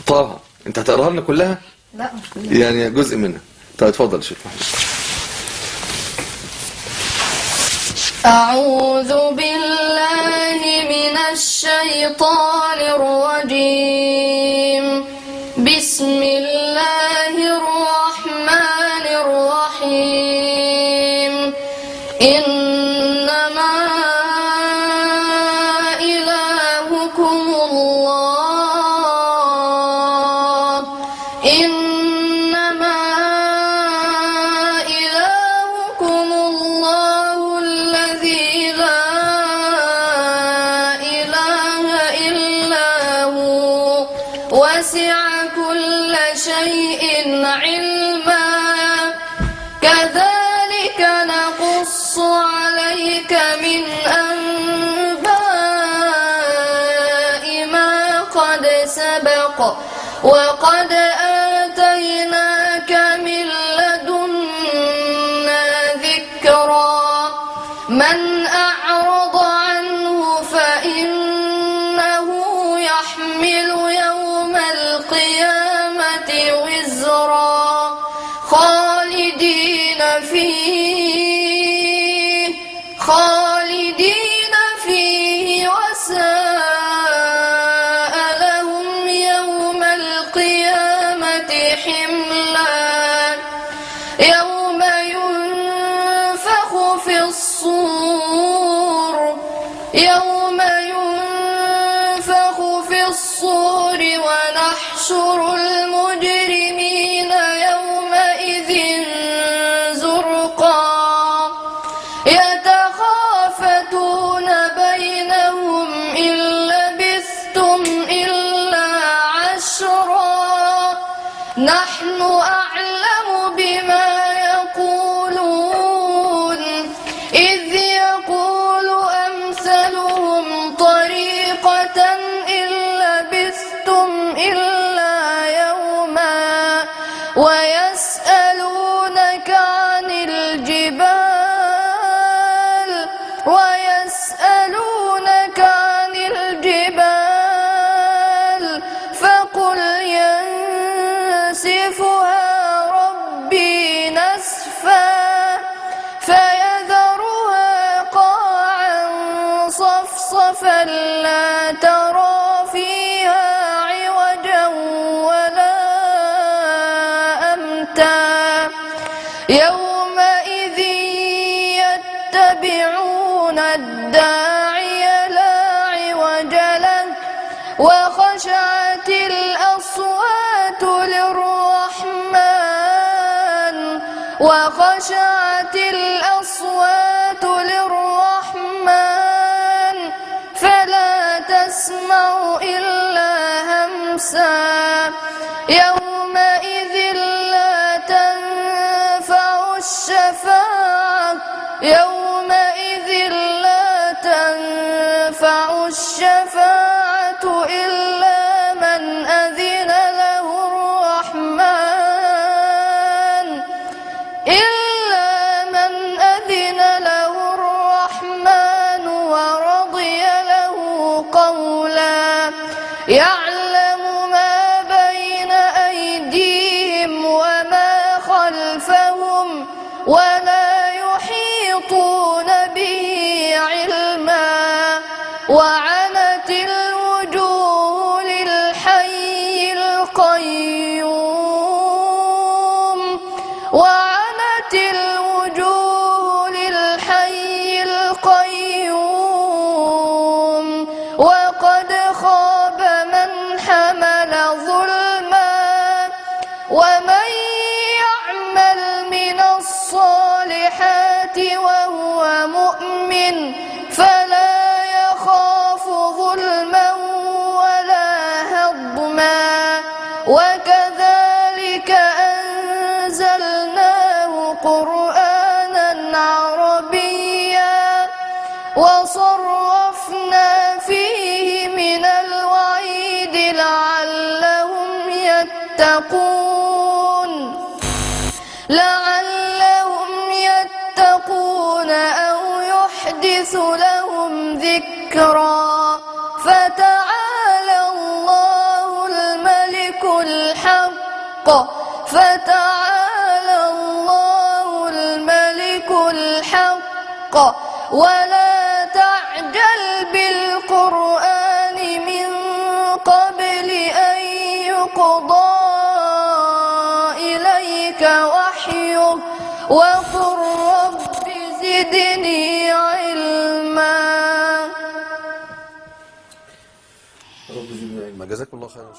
طه انت هتقراها لنا كلها؟ لا مش كلها، يعني جزء منها. طيب اتفضل يا شيخ محمد. أعوذ بالله من الشيطان الرجيم. بسم الله الرحمن الرحيم. إنما إلهكم الله. إنما إلهكم الله الذي لا إله إلا هو وسع كل شيء علما. كذلك نقص عليك من أنباء ما قد سبق وقد آتيناك من لدنا ذكرا. من أعرض عنه فإنه يحمل يوم القيامة وزرا خالدين فيه وساء لهم يوم القيامة حملا. يوم ينفخ في الصور ونحشر المجرمين يومئذ زرقا. يتخافتون بينهم إن لبثتم إلا عشرا. نحن أعلم بما يقولون إذ يقول أمثلهم طريقة إن لبثتم إلا يوما. ويسألونك عن الجبال فقل ينسفها ربي نسفا فيذرها قاعا صفصفا لا ترى فيها عوجا ولا أمتا. يومئذ يتبعون الداعي لا عوج له وخشعت الأصوات للرحمن فلا تسمع إلا همسا. يومئذ لا تنفع الشفاعة إلا من أذن له الرحمن ورضي له قولا. يعلم ما بين أيديهم وما خلفهم ولا يحيطون به علما. وعنت الوجوه للحي القيوم وقد خاب من حمل ظلما. ومن يعمل من الصالحات وهو مؤمن فلا يخاف ظلما ولا هضما. وكذلك أنزلناه قرآنا عربيا وصرفنا فيه من الوعيد لعلهم يتقون أو يحدث لهم ذكرا. فتعالى الله الملك ولا تعجل بالقرآن من قبل أن يقضى إليك وحيه وقل رب زدني علما. رب زدني علما. جزاك الله خيرا.